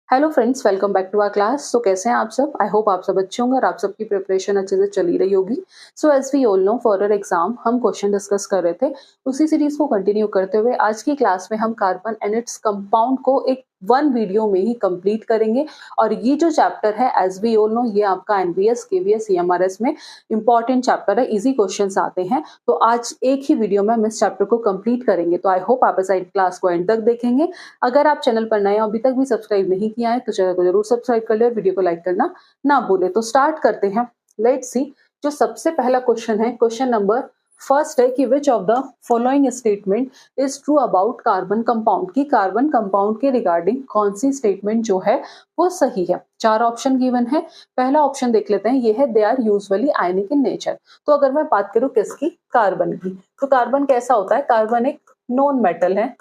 Hello friends, welcome back to our class. So कैसे हैं आप सब? आई होप आप सब अच्छे होंगे और आप सबकी प्रिपरेशन अच्छे से चली रही होगी। So as we all know, for our exam हम क्वेश्चन डिस्कस कर रहे थे। उसी सीरीज को कंटिन्यू करते हुए आज की क्लास में हम कार्बन एंड इट्स कंपाउंड को एक वन वीडियो में ही कंप्लीट करेंगे। और ये जो चैप्टर है, एज वी ऑल नो, ये आपका एनवीएस केवीएस ईएमआरएस में इंपॉर्टेंट चैप्टर है। इजी क्वेश्चंस आते हैं, तो आज एक ही वीडियो में हम इस चैप्टर को कंप्लीट करेंगे। तो आई होप आप इस क्लास को एंड तक देखेंगे। अगर आप चैनल पर नए हो, अभी तक भी सब्सक्राइब नहीं किया है, तो चैनल को जरूर सब्सक्राइब कर ले और वीडियो को लाइक करना ना भूले। तो स्टार्ट करते हैं। लेट्स सी, जो सबसे पहला क्वेश्चन है, क्वेश्चन नंबर फर्स्ट है कि which of the following statement is true about carbon compound, की कार्बन कंपाउंड के रिगार्डिंग कौन सी स्टेटमेंट जो है वो सही है। चार ऑप्शन गिवन है। पहला ऑप्शन देख लेते हैं, ये है they are usually ionic in nature. तो अगर मैं बात करूं किसकी, कार्बन की, तो कार्बन कैसा होता है? कार्बन एक नॉन मेटल है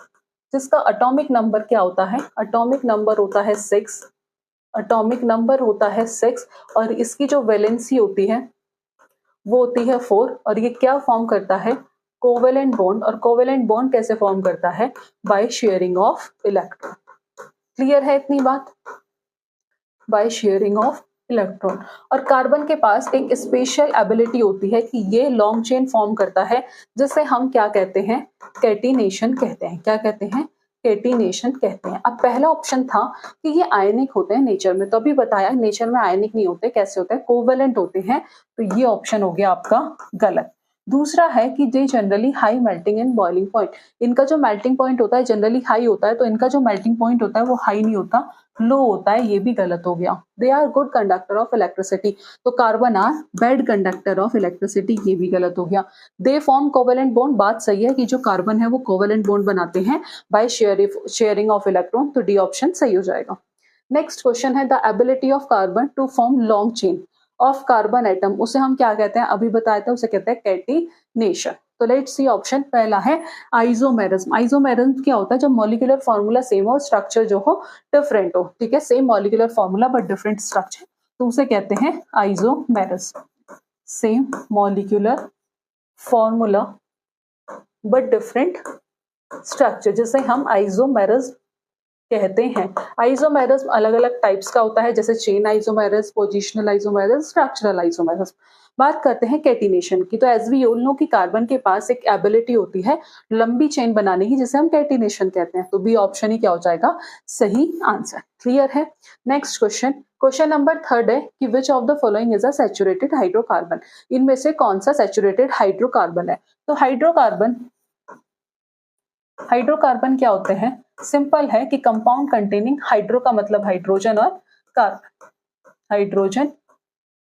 जिसका एटॉमिक नंबर क्या होता है? एटॉमिक नंबर होता है 6। एटॉमिक नंबर होता है 6 और इसकी जो वैलेंसी होती है वो होती है 4। और ये क्या फॉर्म करता है? Covalent bond. और कोवेलेंट बॉन्ड कैसे फॉर्म करता है? Bye sharing of electron. Clear है इतनी बात? Bye sharing of electron. और कार्बन के पास एक स्पेशल एबिलिटी होती है कि ये लॉन्ग चेन फॉर्म करता है, जिसे हम क्या कहते हैं? कैटिनेशन कहते हैं। क्या कहते हैं? कैटिनेशन कहते हैं। अब पहला ऑप्शन था कि ये आयनिक होते हैं नेचर में, तो अभी बताया नेचर में आयनिक नहीं होते। कैसे होते हैं? कोवेलेंट होते हैं। तो ये ऑप्शन हो गया आपका गलत। दूसरा है कि they generally high melting and boiling point. इनका जो मेल्टिंग पॉइंट होता है जनरली हाई होता है, तो इनका जो मेल्टिंग पॉइंट होता है वो हाई नहीं होता, लो होता है। ये भी गलत हो गया। They are good conductor of electricity, तो carbon are bad conductor of electricity, ये भी गलत हो गया। दे फॉर्म कोवेलेंट बॉन्ड, बात सही है कि जो कार्बन है वो कोवेलेंट बॉन्ड बनाते हैं बाय शेयरिंग ऑफ इलेक्ट्रॉन, तो डी ऑप्शन सही हो जाएगा। नेक्स्ट क्वेश्चन है the ability of carbon to form long chain of carbon atom, उसे हम क्या कहते हैं? अभी बताया था, उसे कहते हैं कैटिनेशन। तो लेट्स सी ऑप्शन पहला है आइसोमेरिज्म। आइसोमेरिज्म क्या होता है? जब मॉलिक्यूलर फॉर्मूला सेम हो, स्ट्रक्चर जो हो डिफरेंट हो। ठीक है, same molecular formula but different structure, तो उसे कहते हैं isomerism. Same molecular formula but different structure, जिसे हम आइसोमेरिज्म कहते हैं। आइसोमेरिज्म अलग अलग टाइप्स का होता है, जैसे chain isomerism, positional isomerism, structural isomerism. बात करते हैं कैटिनेशन की, तो एज वी ऑल नो कि कार्बन के पास एक एबिलिटी होती है लंबी चेन बनाने की, जिसे हम कैटिनेशन कहते हैं। तो बी ऑप्शन ही क्या हो जाएगा? सही आंसर। क्लियर है? Next question, question number third है कि which of the following is a saturated hydrocarbon. इनमें से कौन सा सैचुरेटेड हाइड्रोकार्बन है? तो हाइड्रोकार्बन हाइड्रोकार्बन क्या होते हैं? सिंपल है कि कंपाउंड कंटेनिंग, हाइड्रो का मतलब हाइड्रोजन और कार्बन, हाइड्रोजन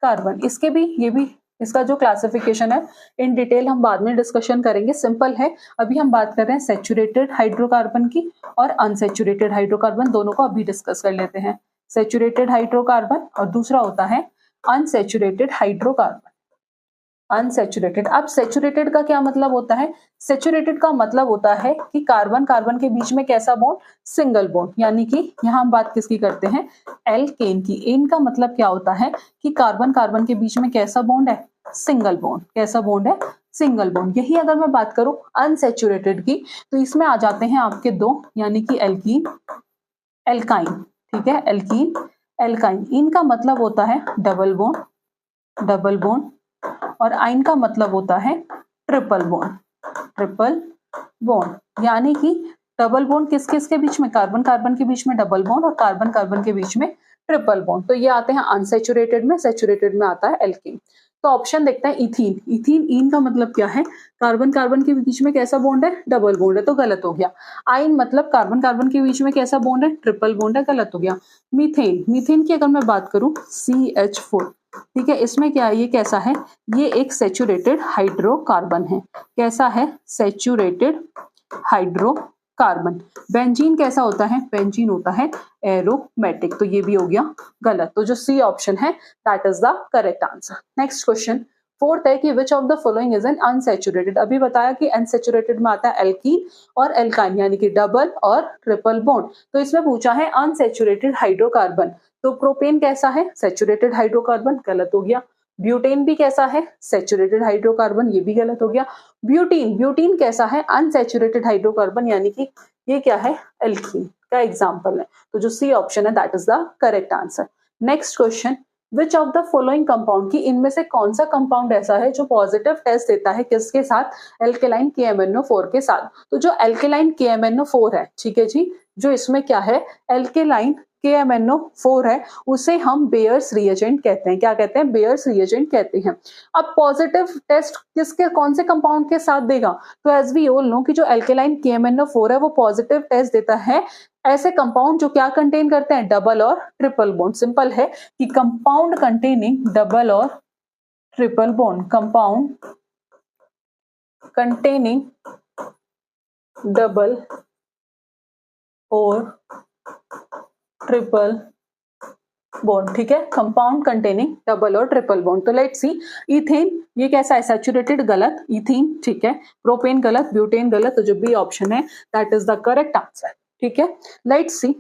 कार्बन। इसके भी, ये भी, इसका जो क्लासिफिकेशन है इन डिटेल हम बाद में डिस्कशन करेंगे। सिंपल है, अभी हम बात कर रहे हैं सैचुरेटेड हाइड्रोकार्बन की और अनसैचुरेटेड हाइड्रोकार्बन, दोनों को अभी डिस्कस कर लेते हैं। सैचुरेटेड हाइड्रोकार्बन और दूसरा होता है अनसैचुरेटेड हाइड्रोकार्बन। अनसैचुरेटेड। अब सैचुरेटेड का क्या मतलब होता है? सैचुरेटेड का मतलब होता है कि कार्बन कार्बन के बीच में कैसा बॉन्ड? Single bond. यानी कि यहाँ हम बात किसकी करते हैं? एल्केन की। एन का मतलब क्या होता है कि कार्बन कार्बन के बीच में कैसा बॉन्ड है? Single bond. कैसा बॉन्ड है? Single bond. यही अगर मैं बात करूं अनसैचुरेटेड की, तो इसमें आ जाते हैं आपके दो, यानी कि एल्कीन, एल्काइन। ठीक है, एल्कीन, एल्काइन। इनका मतलब होता है डबल बॉन्ड, डबल बॉन्ड। और आइन का मतलब होता है ट्रिपल बॉन्ड, ट्रिपल बॉन्ड। यानी कि डबल बॉन्ड किस किस के बीच में? कार्बन कार्बन के बीच में डबल बॉन्ड और कार्बन कार्बन के बीच में ट्रिपल बॉन्ड। तो ये आते हैं अनसैचुरेटेड में। सैचुरेटेड में आता है एल्कीन। तो ऑप्शन देखते हैं इथीन। इथीन, इन का मतलब क्या है? कार्बन कार्बन के बीच में कैसा बॉन्ड है? डबल बॉन्ड है, तो गलत हो गया। आइन मतलब कार्बन कार्बन के बीच में कैसा बॉन्ड है? ट्रिपल बॉन्ड है, गलत हो गया। मीथेन, मीथेन की अगर मैं बात करूं CH4, ठीक है, इसमें क्या है? ये कैसा है? ये एक सैचुरेटेड हाइड्रोकार्बन है। कैसा है? Saturated hydrocarbon. बेंजीन कैसा होता है? बेंजीन होता है एरोमेटिक, तो ये भी हो गया गलत। तो जो सी ऑप्शन है that is the correct answer. Next question, fourth है कि which of the following is N unsaturated. अभी बताया कि अनसैचुरेटेड में आता है एल्कीन और एल्काइन, यानी कि डबल और ट्रिपल बॉन्ड। तो इसमें पूछा है अनसैचुरेटेड हाइड्रोकार्बन, तो प्रोपेन कैसा है? सैचुरेटेड हाइड्रोकार्बन, गलत हो गया। ब्यूटेन भी कैसा है? सैचुरेटेड हाइड्रोकार्बन, ये भी गलत हो गया। ब्यूटीन, ब्यूटीन कैसा है? अनसैचुरेटेड हाइड्रोकार्बन, यानी कि ये क्या है? एल्कीन। का एग्जाम्पल है। तो जो सी ऑप्शन है that is the correct answer. Next question, which of the following compound, की इनमें से कौन सा कंपाउंड ऐसा है जो पॉजिटिव टेस्ट देता है किसके साथ, एल्केलाइन KMnO4 के साथ। तो जो एल्केलाइन KMnO4 है, ठीक है जी, जो इसमें क्या है, एल्केलाइन KMnO4 है, उसे हम बेयर्स रिएजेंट कहते हैं। क्या कहते हैं, बेयर्स रिएजेंट कहते हैं। अब पॉजिटिव टेस्ट किसके, कौन से कंपाउंड के साथ देगा, तो एज वी ऑल नो कि जो एल्केलाइन KMnO4 है वो पॉजिटिव टेस्ट देता है ऐसे कंपाउंड जो क्या कंटेन करते हैं, डबल और ट्रिपल बॉन्ड। सिंपल है कि कंपाउंड कंटेनिंग डबल और triple bond, compound containing double और ट्रिपल बॉन्ड, ठीक है, कंपाउंड कंटेनिंग डबल और ट्रिपल बॉन्ड। तो लेट्स सी, इथेन ये कैसा है, सैचुरेटेड, गलत, इथीन ठीक है, प्रोपेन गलत, ब्यूटेन गलत, तो जो बी ऑप्शन है that is the correct answer, ठीक है। लेट्स सी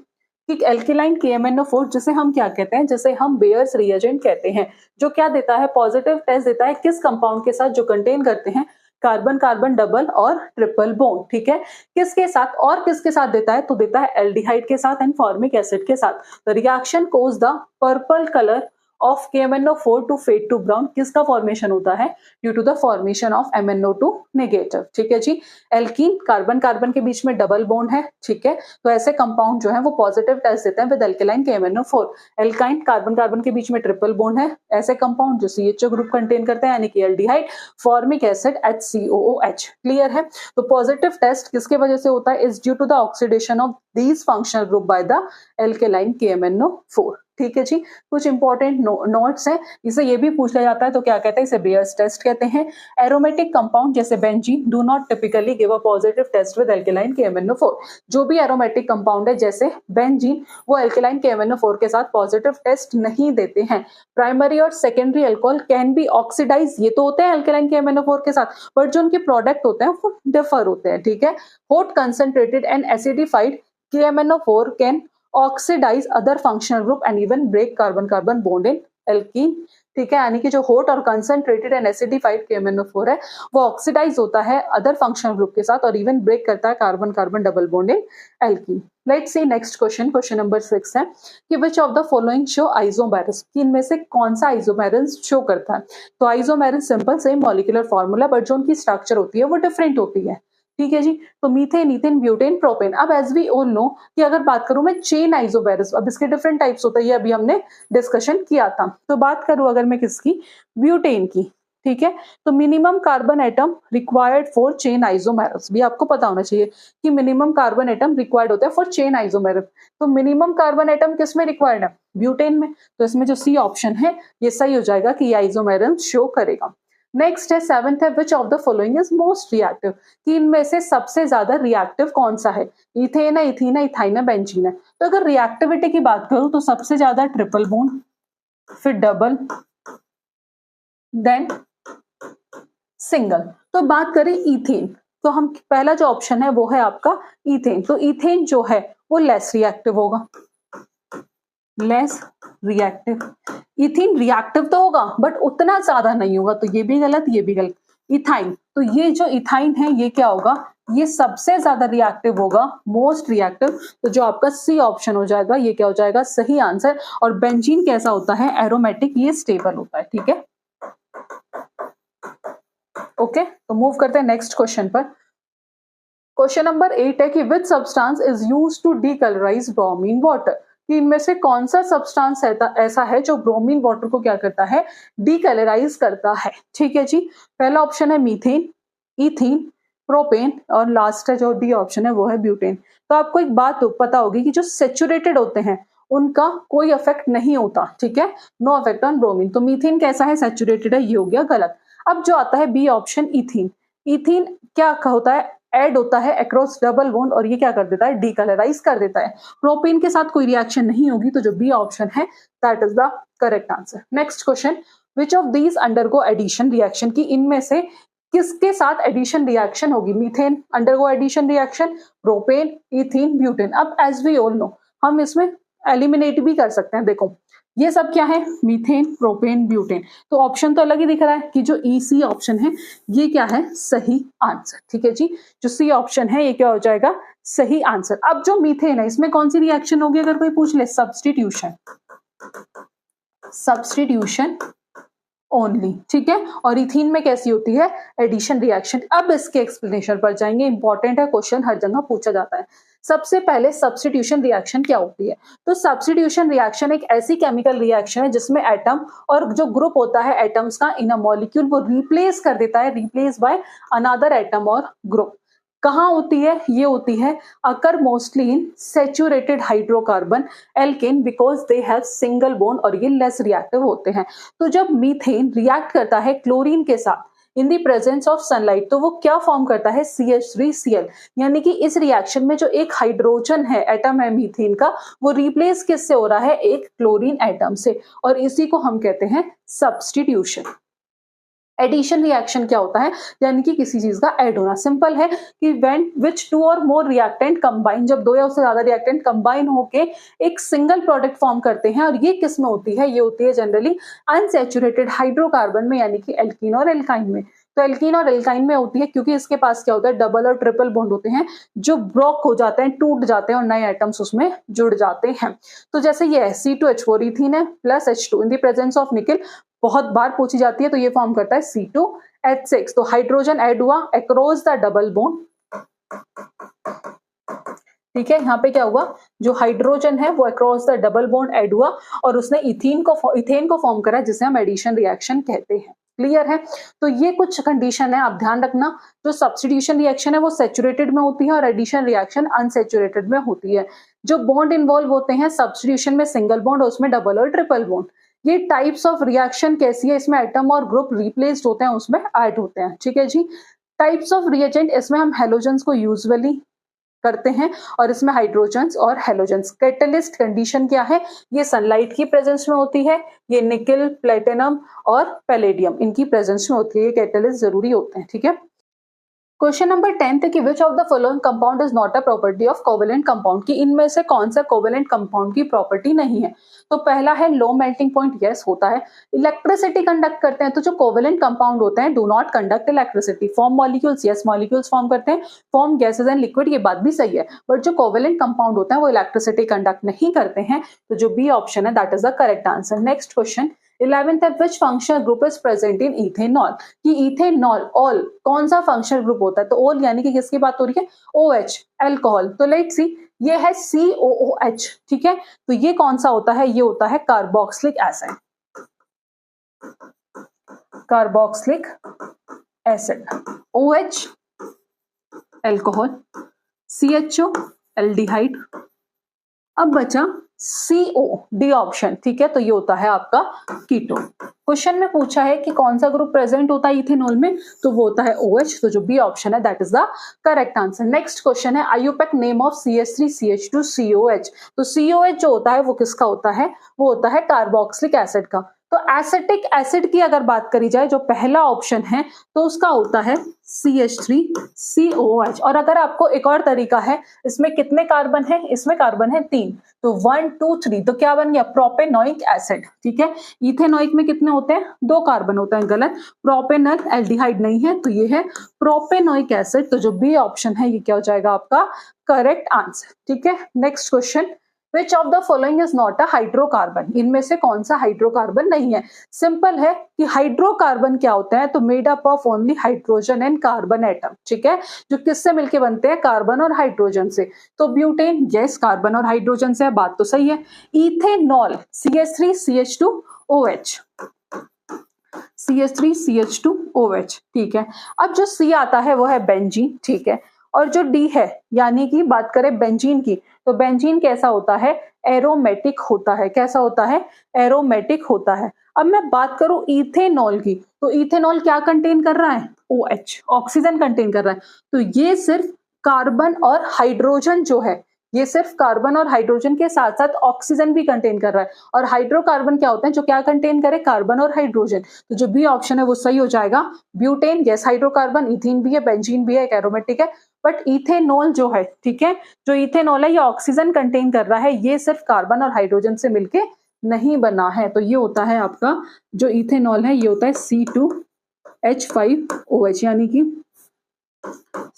कि एल्केलाइन KMnO4 जिसे हम क्या कहते हैं, जिसे हम बेयर्स रिएजेंट कहते हैं, जो क्या देता है, पॉजिटिव टेस्ट देता है किस कंपाउंड के साथ, जो कंटेन करते हैं कार्बन कार्बन डबल और ट्रिपल बॉन्ड, ठीक है, किसके साथ, और किसके साथ देता है, तो देता है एल्डिहाइड के साथ एंड फॉर्मिक एसिड के साथ। The reaction cause the purple colour of KMnO4 to fade to brown, किसका फॉर्मेशन होता है, due to the formation of MnO2 negative, ठीक है जी। एल्कीन, कार्बन कार्बन के बीच में डबल बॉन्ड है, ठीक है, तो ऐसे कंपाउंड जो है वो पॉजिटिव टेस्ट देते हैं with alkaline KMnO4। Alkyne, carbon carbon के बीच में ट्रिपल बॉन्ड है, ऐसे कंपाउंड जो CHO ग्रुप कंटेन करते हैं यानी कि aldehyde, formic acid HCOOH, clear है। तो पॉजिटिव टेस्ट किसके वजह से होता है, is due to the oxidation of these functional group by the alkaline KMnO4, ठीक है जी। कुछ इंपॉर्टेंट नोट्स हैं, इसे ये भी पूछ लिया जाता है तो क्या कहते हैं, इसे बेयर्स टेस्ट कहते हैं। एरोमेटिक कंपाउंड जैसे benzene do not typically give a positive test with alkaline KMnO4। जो भी एरोमेटिक कंपाउंड है जैसे बेंजीन, वो एल्केलाइन KMnO4 के साथ पॉजिटिव टेस्ट नहीं देते हैं। प्राइमरी और secondary alcohol can be oxidize, ये तो होते हैं एल्केलाइन KMnO4 के साथ, बट जो उनके प्रोडक्ट होते हैं वो डिफर होते हैं, ठीक है। Hot concentrated and acidified KMnO4 can oxidise other functional group and even break carbon carbon bond in alkene, ठीक है, यानी कि जो हॉट और कंसंट्रेटेड एंड एसिडिफाइड KMnO4 है वो ऑक्सीडाइज होता है अदर फंक्शनल ग्रुप के साथ और इवन ब्रेक करता है carbon carbon double bond in alkene. Let's see next question, question number 6 है कि which of the following show isomers, कि इनमें से कौन सा आइसोमेरस शो करता है। तो isomers simple same molecular formula, but जो उनकी स्ट्रक्चर होती है वो डिफरेंट होती है, ठीक है जी। तो मीथेन, इथेन, ब्यूटेन, प्रोपेन। अब एज वी ऑल नो कि अगर बात करूं मैं चेन आइसोमेरस, अब इसके डिफरेंट टाइप्स होते हैं, ये अभी हमने डिस्कशन किया था। तो बात करूं अगर मैं किसकी, ब्यूटेन की, ठीक है, तो minimum carbon atom required for chain isomers, भी आपको पता होना चाहिए कि मिनिमम कार्बन एटम रिक्वायर्ड होता है फॉर चेन आइसोमेरस। तो मिनिमम कार्बन एटम किस में रिक्वायर्ड है, ब्यूटेन में, तो इसमें जो सी ऑप्शन है ये सही हो जाएगा कि ये आइसोमेरस शो करेगा। नेक्स्ट है 7th है, which of the following is most reactive, कि इनमें से सबसे ज्यादा रिएक्टिव कौन सा है, इथेन है, इथीन है, इथाइन है, बेंजीन है। तो अगर रिएक्टिविटी की बात करूं तो सबसे ज्यादा ट्रिपल बॉन्ड, फिर डबल, देन सिंगल। तो बात करें इथेन, तो हम पहला जो ऑप्शन है वो है आपका इथेन। तो इथेन जो है वो लेस रिएक्टिव होगा, लेस रिएक्टिव। इथीन रिएक्टिव तो होगा बट उतना ज्यादा नहीं होगा, तो ये भी गलत, ये भी गलत। इथाइन, तो ये जो इथाइन है ये क्या होगा, ये सबसे ज्यादा रिएक्टिव होगा, मोस्ट रिएक्टिव। तो जो आपका सी ऑप्शन हो जाएगा ये क्या हो जाएगा, सही आंसर। और बेंजीन कैसा होता है, एरोमेटिक, ये स्टेबल होता है, ठीक है। ओके, तो मूव करते हैं नेक्स्ट क्वेश्चन पर। क्वेश्चन नंबर 8 है कि which substance is used to decolourise bromine water, कि इनमें से कौन सा सब्सटेंस ऐसा है जो ब्रोमीन वाटर को क्या करता है, डीकलराइज करता है, ठीक है जी। पहला ऑप्शन है मीथेन, इथीन, प्रोपेन, और लास्ट है जो डी ऑप्शन है वो है ब्यूटेन। तो आपको एक बात पता होगी कि जो सेचुरेटेड होते हैं उनका कोई इफेक्ट नहीं होता, ठीक है, नो इफेक्ट ऑन ब्रोमीन। तो मीथेन कैसा है, सेचुरेटेड है, ये हो गया गलत। अब जो आता है बी ऑप्शन, इथीन, इथीन क्या होता है, ऐड होता है अक्रॉस डबल बॉन्ड और ये क्या कर देता है, डीकलराइज कर देता है। प्रोपेन के साथ कोई रिएक्शन नहीं होगी, तो जो बी ऑप्शन है that is the correct answer. Next question, which of these undergo addition reaction, की इनमें से किसके साथ एडिशन रिएक्शन होगी, methane undergo addition reaction, propane, ethene, butane. अब एज वी ऑल नो हम इसमें एलिमिनेट भी कर सकते हैं। देखो ये सब क्या है, मीथेन, प्रोपेन, ब्यूटेन। तो ऑप्शन तो अलग ही दिख रहा है कि जो ई सी ऑप्शन है ये क्या है, सही आंसर। ठीक है जी, जो सी ऑप्शन है ये क्या हो जाएगा, सही आंसर। अब जो मीथेन है इसमें कौन सी रिएक्शन होगी, अगर कोई पूछ ले, सब्स्टिट्यूशन, सब्स्टिट्यूशन ओनली। ठीक है, और इथीन में कैसी होती है, एडिशन रिएक्शन। अब इसके एक्सप्लेनेशन पर जाएंगे, इंपॉर्टेंट है क्वेश्चन, हर जगह पूछा जाता है। सबसे पहले सब्स्टिट्यूशन रिएक्शन क्या होती है, तो सब्स्टिट्यूशन रिएक्शन एक ऐसी केमिकल रिएक्शन है जिसमें एटम और जो ग्रुप होता है एटम्स का इन अ मॉलिक्यूल वो रिप्लेस कर देता है, रिप्लेस बाय अनदर एटम और ग्रुप। कहाँ होती है, ये होती है occur mostly in saturated hydrocarbon alkane because they have single bond और ये लेस रिएक्टिव होते हैं। तो जब मीथेन रिएक्ट करता है क्लोरीन के साथ in the presence of sunlight तो वो क्या फॉर्म करता है, CH3Cl, यानी कि इस रिएक्शन में जो एक हाइड्रोजन है, एटम है मीथेन का, वो रिप्लेस किससे हो रहा है, एक क्लोरीन एटम से, और इसी को हम कहते हैं सब्स्टिट्यूशन। एडिशन रिएक्शन क्या होता है, यानी कि किसी चीज का ऐड होना। सिंपल है कि व्हेन विच टू और मोर रिएक्टेंट कंबाइन, जब दो या उससे ज्यादा रिएक्टेंट कंबाइन होके एक सिंगल प्रोडक्ट फॉर्म करते हैं, और ये किस में होती है, ये होती है जनरली अनसैचुरेटेड हाइड्रोकार्बन में, यानी कि एल्कीन और एल्काइन में। तो एल्कीन और एल्काइन में होती है क्योंकि इसके पास क्या होता है, डबल और ट्रिपल बॉन्ड होते हैं जो ब्रोक हो जाते हैं, टूट जाते हैं और नए एटम्स उसमें जुड़ जाते हैं। तो जैसे ये है C2H4 इथीन है plus H2 in the presence of निकल, बहुत बार पूछी जाती है, तो ये फॉर्म करता है C2H6। तो हाइड्रोजन ऐड हुआ अक्रॉस द डबल बॉन्ड। ठीक है, यहाँ पे क्या हुआ, जो हाइड्रोजन है वो across the double bond add हुआ और उसने इथेन को फॉर्म करा, जिसे हम एडिशन रिएक्शन कहते हैं। क्लियर है, तो ये कुछ कंडीशन है, आप ध्यान रखना। जो सब्स्टिट्यूशन रिएक्शन है वो सैचुरेटेड में होती है और एडिशन रिएक्शन अनसैचुरेटेड में होती है। जो बॉन्ड इन्वॉल्व होते हैं सब्स्टिट्यूशन में सिंगल बॉन्ड और उसमें डबल और ट्रिपल बॉन्ड। ये टाइप्स ऑफ रिएक्शन कैसी है, इसमें एटम और ग्रुप रिप्लेस्ड होते हैं, उसमें ऐड होते हैं। ठीक है जी, टाइप्स ऑफ रिएजेंट, इसमें हम हेलोजेंस को यूजुअली करते हैं और इसमें हाइड्रोजन्स और हेलोजेंस। कैटलिस्ट कंडीशन क्या है, ये सनलाइट की प्रेजेंस में होती है, ये निकल, प्लेटिनम और पैलेडियम इनकी प्रेजेंस में होती है, ये कैटलिस्ट जरूरी होते हैं। ठीक है, क्वेश्चन नंबर 10 कि which of the following compound is not a property of covalent compound, की इनमें से कौन सा कोवेलेंट कंपाउंड की प्रॉपर्टी नहीं है। तो पहला है लो मेल्टिंग पॉइंट, यस होता है। इलेक्ट्रिसिटी कंडक्ट करते हैं, तो जो कोवेलेंट कंपाउंड होते हैं do not conduct electricity. Form molecules, yes molecules form करते हैं। फॉर्म गैसेज एंड लिक्विड, ये बात भी सही है, बट जो कोवेलेंट कंपाउंड होते हैं वो इलेक्ट्रिसिटी कंडक्ट नहीं करते हैं। तो जो बी ऑप्शन है that is the correct answer. Next question 11th है विच functional group is present in ethanol, कि इथेनॉल ऑल कौन सा फंक्शनल ग्रुप होता है। तो ऑल यानी कि किसकी बात हो रही है, OH अल्कोहल। तो लेट्स सी, ये है COOH। ठीक है, तो ये कौन सा होता है, ये होता है carboxylic acid, carboxylic acid. OH alcohol, CHO aldehyde, अब बचा CO, डी ऑप्शन। ठीक है, तो ये होता है आपका कीटोन। क्वेश्चन में पूछा है कि कौन सा ग्रुप प्रेजेंट होता है इथेनॉल में, तो वो होता है OH। तो जो बी ऑप्शन है that is the correct answer. Next question है आयुपेक नेम ऑफ CH3CH2COH। तो COH जो होता है वो किसका होता है, वो होता है कार्बोक्सिलिक एसिड का। तो एसिटिक एसिड की अगर बात करी जाए, जो पहला ऑप्शन है तो उसका होता है CH3COH। और अगर आपको एक और तरीका है, इसमें कितने कार्बन है, इसमें कार्बन है 3, तो 1 2 3, तो क्या बन गया, प्रोपेनोइक एसिड। ठीक है, इथेनोइक में कितने होते हैं, 2 कार्बन होते हैं, गलत, प्रोपेनल एल्डिहाइड नहीं है, तो ये है प्रोपेनोइक एसिड। तो जो बी ऑप्शन है ये क्या हो जाएगा आपका करेक्ट आंसर। ठीक है, next question which of the following is not a hydrocarbon, इनमें से कौन सा हाइड्रोकार्बन नहीं है। सिंपल है कि हाइड्रोकार्बन क्या होता है, तो made up of only hydrogen and carbon atom. ठीक है, जो किससे मिलके बनते हैं, कार्बन और हाइड्रोजन से। तो ब्यूटेन, यस कार्बन और हाइड्रोजन से, बात तो सही है। Ethanol CH3CH2OH, CH3CH2OH। ठीक है, अब जो C आता है वो है बेंजीन। ठीक है, और जो D है, यानी कि बात करें बेंजीन की, तो बेंजीन कैसा होता है, एरोमेटिक होता है। कैसा होता है, एरोमेटिक होता है। अब मैं बात करूं इथेनॉल की, तो इथेनॉल क्या कंटेन कर रहा है, OH, ऑक्सीजन कंटेन कर रहा है। तो ये सिर्फ कार्बन और हाइड्रोजन जो है, ये सिर्फ कार्बन और हाइड्रोजन के साथ साथ ऑक्सीजन भी कंटेन कर रहा है। और हाइड्रोकार्बन क्या होते हैं, जो क्या कंटेन करे, कार्बन और हाइड्रोजन। तो जो बी ऑप्शन है वो सही हो जाएगा, ब्यूटेन, यस हाइड्रोकार्बन, इथीन भी है, बेंजीन भी है, एक एरोमेटिक है, बट इथेनॉल जो है, ठीक है, जो इथेनॉल है ये ऑक्सीजन कंटेन कर रहा है, ये सिर्फ कार्बन और हाइड्रोजन से मिलके नहीं बना है। तो ये होता है आपका जो इथेनॉल है, ये होता है C2H5OH, यानी कि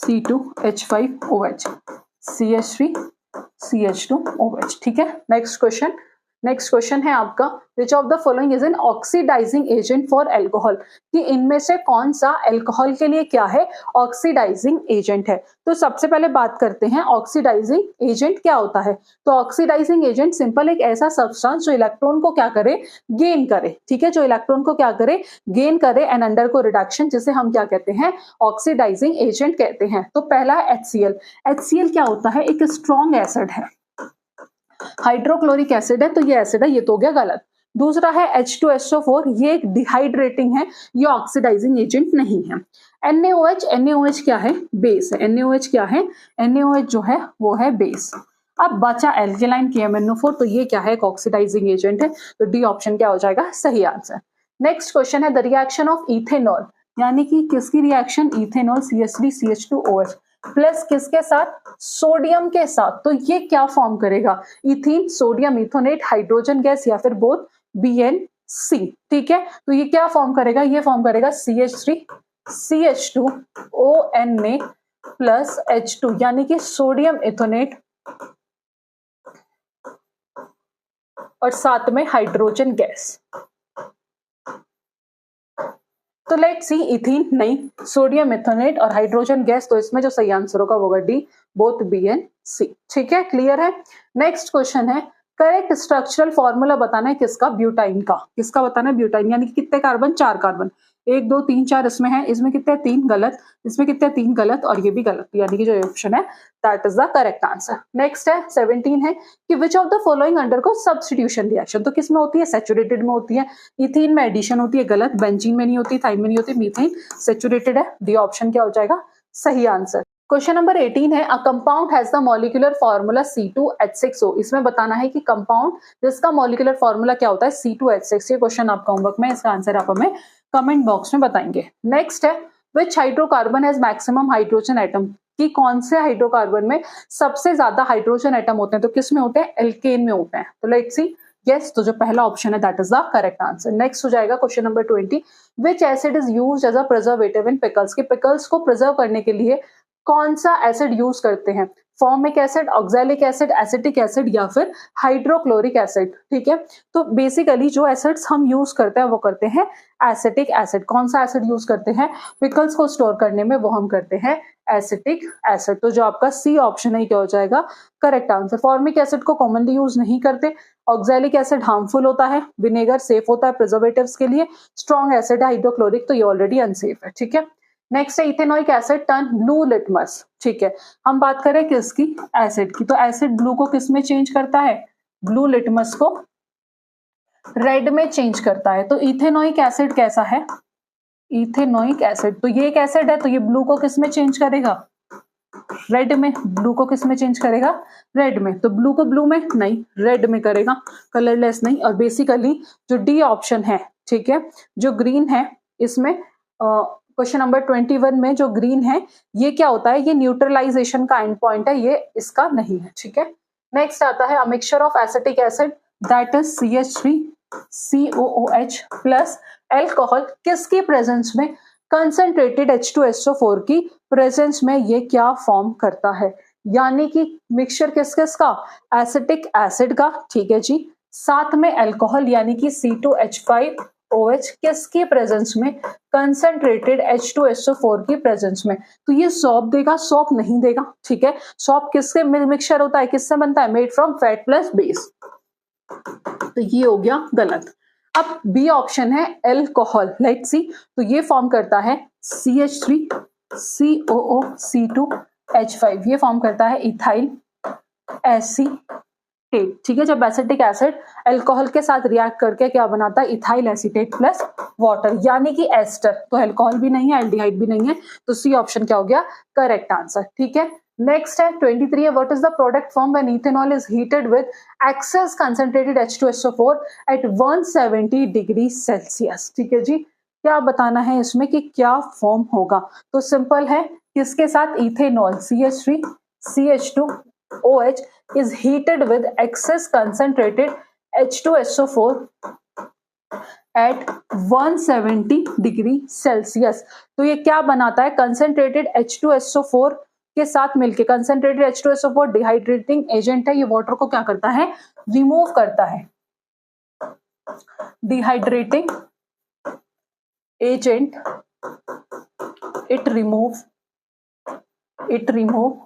C2H5OH, CH3CH2OH, ठीक है। नेक्स्ट क्वेश्चन है आपका, which of the following is an oxidising agent for alcohol, कि इनमें से कौन सा एल्कोहल के लिए क्या है, ऑक्सीडाइजिंग एजेंट है। तो सबसे पहले बात करते हैं ऑक्सीडाइजिंग एजेंट क्या होता है। तो ऑक्सीडाइजिंग एजेंट सिंपल एक ऐसा सब्सटेंस जो इलेक्ट्रॉन को क्या करे, गेन करे, ठीक है, जो इलेक्ट्रॉन को क्या करे, गेन करे एंड अंडरगो रिडक्शन, जिसे हम क्या कहते हैं, ऑक्सीडाइजिंग एजेंट कहते हैं। तो पहला है HCl। HCl क्या होता है, एक स्ट्रॉन्ग एसिड है, हाइड्रोक्लोरिक एसिड है, तो ये एसिड है, ये तो हो गया गलत। दूसरा है H2SO4, ये एक डिहाइड्रेटिंग है, ये ऑक्सीडाइजिंग एजेंट नहीं है। NaOH क्या है, बेस है। NaOH क्या है, NaOH जो है वो है बेस। अब बचा एल्केलाइन KMnO4, तो ये क्या है, एक ऑक्सीडाइजिंग एजेंट है, तो डी ऑप्शन क्या हो जाएगा, सही आंसर। नेक्स्ट क्वेश्चन है द रिएक्शन ऑफ इथेनॉल, यानी कि किसकी रिएक्शन, इथेनॉल CH3CH2OH प्लस किसके साथ, सोडियम के साथ, तो ये क्या फॉर्म करेगा, इथीन, सोडियम इथोनेट, हाइड्रोजन गैस या फिर बोथ BnC, ठीक है। तो ये क्या फॉर्म करेगा, ये फॉर्म करेगा CH3CH2ONA प्लस H2, यानी कि सोडियम इथोनेट और साथ में हाइड्रोजन गैस। तो लेट्स सी, इथीन नहीं, सोडियम इथोनेट और हाइड्रोजन गैस, तो इसमें जो सही आंसर होगा वो होगा डी, बोथ BnC, ठीक है, क्लियर है। नेक्स्ट क्वेश्चन है, करेक्ट स्ट्रक्चरल फॉर्मूला बताना है किसका, ब्यूटाइन का। किसका बताना है, ब्यूटाइन, यानी कि कितने कार्बन, 4 कार्बन, 1 2 3 4 इसमें है, इसमें कितने 3 गलत, इसमें कितने 3 गलत और ये भी गलत, यानी कि जो ऑप्शन है that is the correct answer. Next है 17 है कि which of the following undergo substitution reaction, तो किसमें होती है, सैचुरेटेड में होती है। इथीन में एडिशन होती है, गलत, बेंजीन में नहीं होती, थाइम में नहीं होती, मीथेन सैचुरेटेड है, डी ऑप्शन क्या हो जाएगा, सही आंसर। क्वेश्चन नंबर 18 है a compound has the molecular formula C2H6O, इसमें बताना है कि कंपाउंड जिसका मॉलिक्यूलर फार्मूला क्या होता है, C2H6। ये क्वेश्चन आपका होमवर्क में, इसका आंसर आप हमें कमेंट बॉक्स में बताएंगे। नेक्स्ट है which hydrocarbon has maximum hydrogen atom, कि कौन से हाइड्रोकार्बन में सबसे ज्यादा हाइड्रोजन एटम होते हैं, तो किस में होते हैं, एल्केन में होते हैं। तो लेट्स सी, यस, तो जो पहला ऑप्शन है that is the correct answer. Next हो जाएगा question number 20, which acid is used as a preservative in pickles, के पिकल्स को प्रिजर्व करने के लिए कौन सा एसिड यूज करते हैं, formic acid, oxalic acid, acetic acid या फिर हाइड्रोक्लोरिक एसिड, ठीक है। तो बेसिकली जो एसिड्स हम यूज करते हैं वो करते हैं एसिटिक एसिड। कौन सा एसिड यूज करते हैं पिकल्स को स्टोर करने में, वो हम करते हैं एसिटिक एसिड। तो जो आपका सी ऑप्शन है क्या हो जाएगा, करेक्ट आंसर। फॉर्मिक एसिड को कॉमनली यूज नहीं करते, ऑक्सैलिक एसिड हार्मफुल होता है, विनेगर सेफ होता है प्रिजर्वेटिव्स के लिए, स्ट्रॉन्ग एसिड है हाइड्रोक्लोरिक, तो ये ऑलरेडी अनसेफ है, ठीक है। नेक्स्ट है ethanoic asset turn blue litmus, ठीक है। हम बात करें किसकी, एसिड की, तो एसिड ब्लू को किस में चेंज करता है, ब्लू लिटमस को रेड में चेंज करता है। तो इथेनॉइक एसिड कैसा है, इथेनॉइक एसिड, तो ये एक एसिड है, तो ये ब्लू को किस में चेंज करेगा, रेड में। ब्लू को किस में चेंज करेगा, रेड में। तो ब्लू को ब्लू में नहीं, रेड में करेगा, कलरलेस नहीं। और बेसिकली जो डी ऑप्शन है, ठीक है, जो ग्रीन है इसमें क्वेश्चन नंबर 21 में जो ग्रीन है ये क्या होता है, ये न्यूट्रलाइजेशन का एंड पॉइंट है, ये इसका नहीं है, ठीक है। नेक्स्ट आता है a mixture of acetic acid that is CH3COOH plus alcohol, किसकी प्रेजेंस में, कंसंट्रेटेड H2SO4 की प्रेजेंस में ये क्या फॉर्म करता है, यानी कि मिक्सचर किस किस का, एसिटिक एसिड का, ठीक है जी, साथ में एल्कोहल यानी कि C2H5OH किसकी प्रेजेंस में, कंसंट्रेटेड H2SO4 की प्रेजेंस में। तो ये सॉप देगा, सॉप नहीं देगा, ठीक है। सॉप किससे मिक्सचर होता है, किससे बनता है, made from fat plus base, तो ये हो गया गलत। अब बी ऑप्शन है एल्कोहल, लेट्स सी, तो ये फॉर्म करता है CH3COOC2H5, ये फॉर्म करता है इथाइल एसीटेट, ठीक है। जब एसिटिक एसिड अल्कोहल के साथ रिएक्ट करके क्या बनाता है, इथाइल एसीटेट प्लस वाटर, यानी कि एस्टर। तो अल्कोहल भी नहीं है, एल्डिहाइड भी नहीं है, तो सी ऑप्शन क्या हो गया, करेक्ट आंसर, ठीक है। नेक्स्ट है 23 है what is the product form when ethanol is heated with excess concentrated H2SO4 at 170 degree Celsius, ठीक है जी। क्या बताना है इसमें कि क्या फॉर्म होगा। तो सिंपल है, किसके साथ, ethanol CH3 CH2 OH is heated with excess concentrated H2SO4 at 170 degree Celsius. तो ये क्या बनाता है, कंसेंट्रेटेड H2SO4 के साथ मिलके, कंसेंट्रेटेड H2SO4 डिहाइड्रेटिंग एजेंट है, ये वाटर को क्या करता है, रिमूव करता है। Dehydrating agent, it remove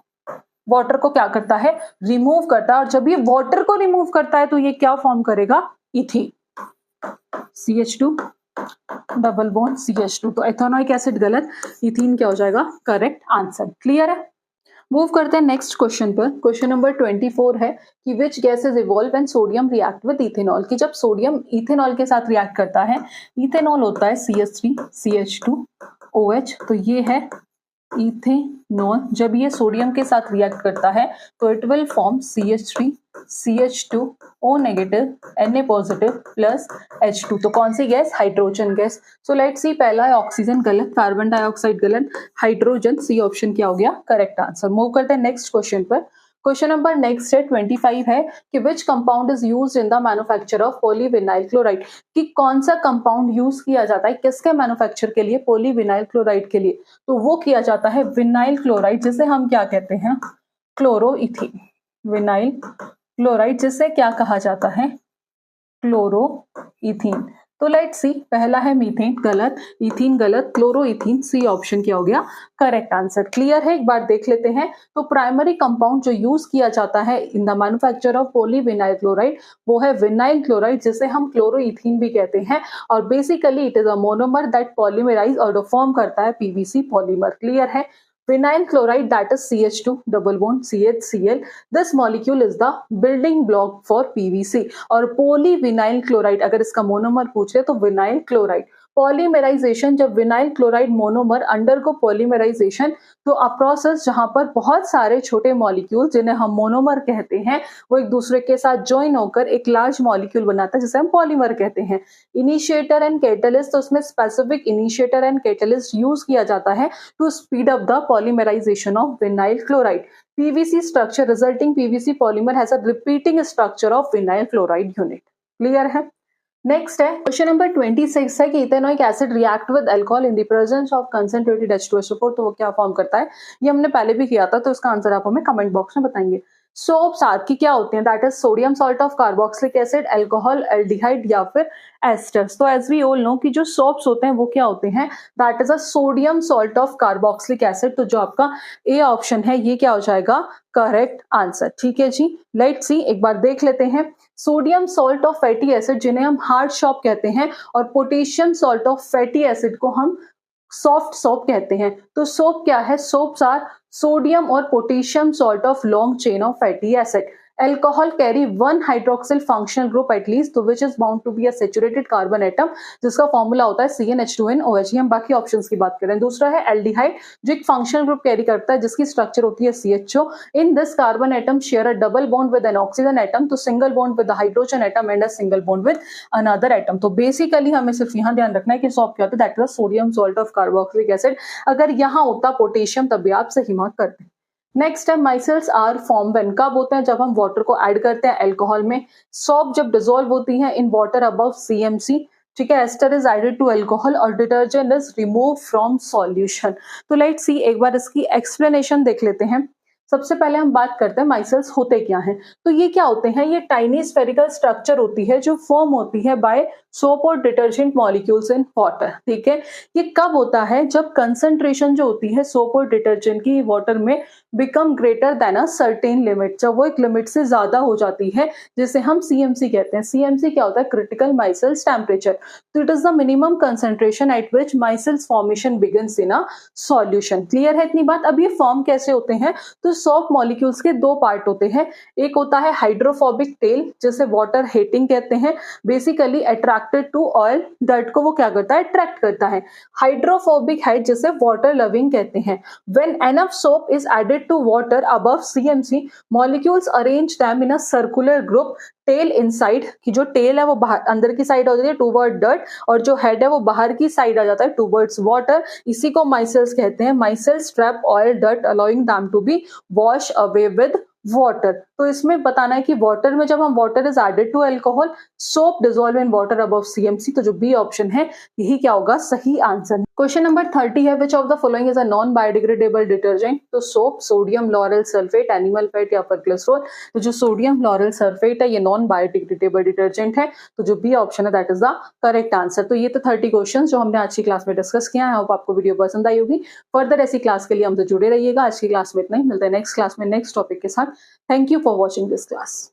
water को क्या करता है, रिमूव करता है। और जब ये वाटर को रिमूव करता है तो ये क्या फॉर्म करेगा, ethene, CH2 double bond CH2। तो एथेनोइक एसिड गलत, इथीन क्या हो जाएगा करेक्ट आंसर। क्लियर है। मूव करते हैं नेक्स्ट क्वेश्चन पर। क्वेश्चन नंबर 24 है कि which gas is evolve when sodium react with ethanol, कि जब सोडियम इथेनॉल के साथ रिएक्ट करता है, इथेनॉल होता है CH3 CH2 OH, तो ये है इथेनॉल। जब ये सोडियम के साथ रिएक्ट करता है तो it will form CH3 CH2 O negative Na positive plus H2। तो कौन सी gas, hydrogen gas. So let's see, पहला है ऑक्सीजन गलत, कार्बन डाइऑक्साइड गलत, हाइड्रोजन सी ऑप्शन क्या हो गया करेक्ट आंसर। मूव करते हैं नेक्स्ट क्वेश्चन पर। क्वेश्चन नंबर नेक्स्ट है 25 है कि which compound is used in the manufacture of polyvinyl chloride, कि कौन सा कंपाउंड यूज किया जाता है किसके मैन्युफैक्चर के लिए, पॉलीविनाइल क्लोराइड के लिए। तो वो किया जाता है विनाइल क्लोराइड, जिसे हम क्या कहते हैं, क्लोरोइथीन। विनाइल क्लोराइड जिसे क्या कहा जाता है, क्लोरोइथीन। तो लेट्स सी, पहला है मीथेन गलत, इथीन गलत, क्लोरोइथीन सी ऑप्शन क्या हो गया करेक्ट आंसर। क्लियर है, एक बार देख लेते हैं। तो प्राइमरी कंपाउंड जो यूज किया जाता है इन the manufacture of polyvinyl chloride वो है विनाइल क्लोराइड, जिसे हम क्लोरोइथीन भी कहते हैं। और basically it is a monomer that polymerise और फॉर्म करता है PVC पॉलीमर। क्लियर है। Vinyl chloride, that is CH2 double bond CHCl. This molecule is the building block for PVC. और polyvinyl chloride अगर इसका मोनोमर पूछे तो विनाइल क्लोराइड। पॉलीमराइजेशन, जब vinyl chloride monomer undergo polymerisation, तो अ प्रोसेस जहां पर बहुत सारे छोटे मॉलिक्यूल जिन्हें हम मोनोमर कहते हैं वो एक दूसरे के साथ ज्वाइन होकर एक लार्ज मॉलिक्यूल बनाता है जिसे हम पॉलीमर कहते हैं। इनिशिएटर एंड कैटलिस्ट, तो उसमें specific initiator and catalyst use किया जाता है to speed up the polymerization of vinyl chloride. PVC structure resulting PVC polymer has a repeating structure of vinyl chloride unit. Clear है। Next है question number 26 है कि ethanoic acid react with alcohol in the presence of concentrated H2SO4, तो वो क्या form करता है, ये हमने पहले भी किया था, तो इसका आंसर आप हमें कमेंट बॉक्स में बताएंगे। सोप्स आर की क्या होते हैं, that is sodium salt of carboxylic acid, alcohol, aldehyde या फिर एस्टर्स। तो एज वी ऑल नो कि जो सोप्स होते हैं वो क्या होते हैं, that is a sodium salt of carboxylic acid. तो जो आपका ए ऑप्शन है ये क्या हो जाएगा करेक्ट आंसर। ठीक है जी, लेट्स सी, एक बार देख लेते हैं। Sodium salt of fatty acid जिन्हें हम हार्ड सॉल्ट कहते हैं, और potassium salt of fatty acid को हम सॉफ्ट सोप कहते हैं। तो सोप क्या है, सोप्स आर सोडियम और potassium salt of long chain of fatty acid. Alcohol carry one hydroxyl functional group at least, तो which is bound to be a saturated carbon atom, जिसका formula होता है CnH2nOH। हम बाकी options की बात करें। दूसरा है एल्डिहाइड, जो एक फंक्शनल ग्रुप कैरी करता है जिसकी स्ट्रक्चर होती है CHO। In this carbon atom share a double bond with an oxygen atom, तो single bond with hydrogen atom and a single bond with another atom. तो बेसिकली हमें सिर्फ यहाँ ध्यान रखना है कि सॉल्ट क्या होता है, that is sodium salt of carboxylic acid. अगर यहाँ होता पोटेशियम तब भी आप सही मार्क करते। नेक्स्ट है माइसेल्स आर फॉर्म व्हेन, कब होते हैं, जब हम वाटर को ऐड करते हैं अल्कोहल में। सॉप जब डिसॉल्व होती है इन वाटर अबव CMC। ठीक है, ester is added to alcohol और detergent is remove from solution. तो लेट्स सी, एक बार इसकी एक्सप्लेनेशन देख लेते हैं। सबसे पहले हम बात करते हैं माइसेल्स होते क्या हैं। तो ये क्या होते हैं, ये टाइनी स्फेरिकल स्ट्रक्चर होती है जो फॉर्म होती है बाय सोप और डिटर्जेंट मॉलिक्यूल्स इन वाटर। ठीक है, ये कब होता है, जब कंसंट्रेशन जो होती है सोप और डिटर्जेंट की वाटर में become greater than a certain limit, जब वो एक लिमिट से ज्यादा हो जाती है, जिसे हम CMC कहते हैं। CMC क्या होता है, क्रिटिकल माइसेल्स टेम्परेचर। तो it is the minimum concentration at which micelles formation begins in a solution. Clear है इतनी बात। अब ये फॉर्म कैसे होते हैं, तो सोप मॉलिक्यूल्स के दो पार्ट होते हैं। एक होता है हाइड्रोफोबिक टेल, जिसे वाटर हेटिंग कहते हैं, basically attractive attracted to oil, dirt को वो क्या करता है, अट्रैक्ट करता है। हाइड्रोफोबिक है जिसे वाटर लविंग कहते हैं। When enough soap is added to water above CMC, molecules arrange them in a circular group, tail inside, की जो टेल है वो बाहर अंदर की साइड हो जाती है टूवर्ड डर्ट, और जो हेड है वो बाहर की साइड आ जाता है टूवर्ड्स वाटर। इसी को माइसेल्स कहते हैं। Micelles trap oil dirt allowing them to be wash away with water. तो इसमें बताना है कि वाटर में जब हम water is added to alcohol, soap dissolve in water above CMC, तो जो बी ऑप्शन है यही क्या होगा, सही आंसर। क्वेश्चन नंबर 30 है, which of the following is a non biodegradable detergent. तो soap, sodium lauryl sulphate, animal fat या फिर ग्लिसरॉल। तो जो सोडियम लॉरेल सल्फेट है ये नॉन बायोडिग्रेडेबल डिटर्जेंट है, तो जो बी ऑप्शन है that is the correct answer. तो ये तो 30 क्वेश्चन जो हमने आज की क्लास में डिस्कस किया है। होप आपको वीडियो पसंद आई होगी। फर्दर ऐसी क्लास के लिए हमसे जुड़े रहिएगा। आज की क्लास में इतना ही, मिलते हैं नेक्स्ट क्लास में नेक्स्ट टॉपिक के साथ। Thank you for watching this class.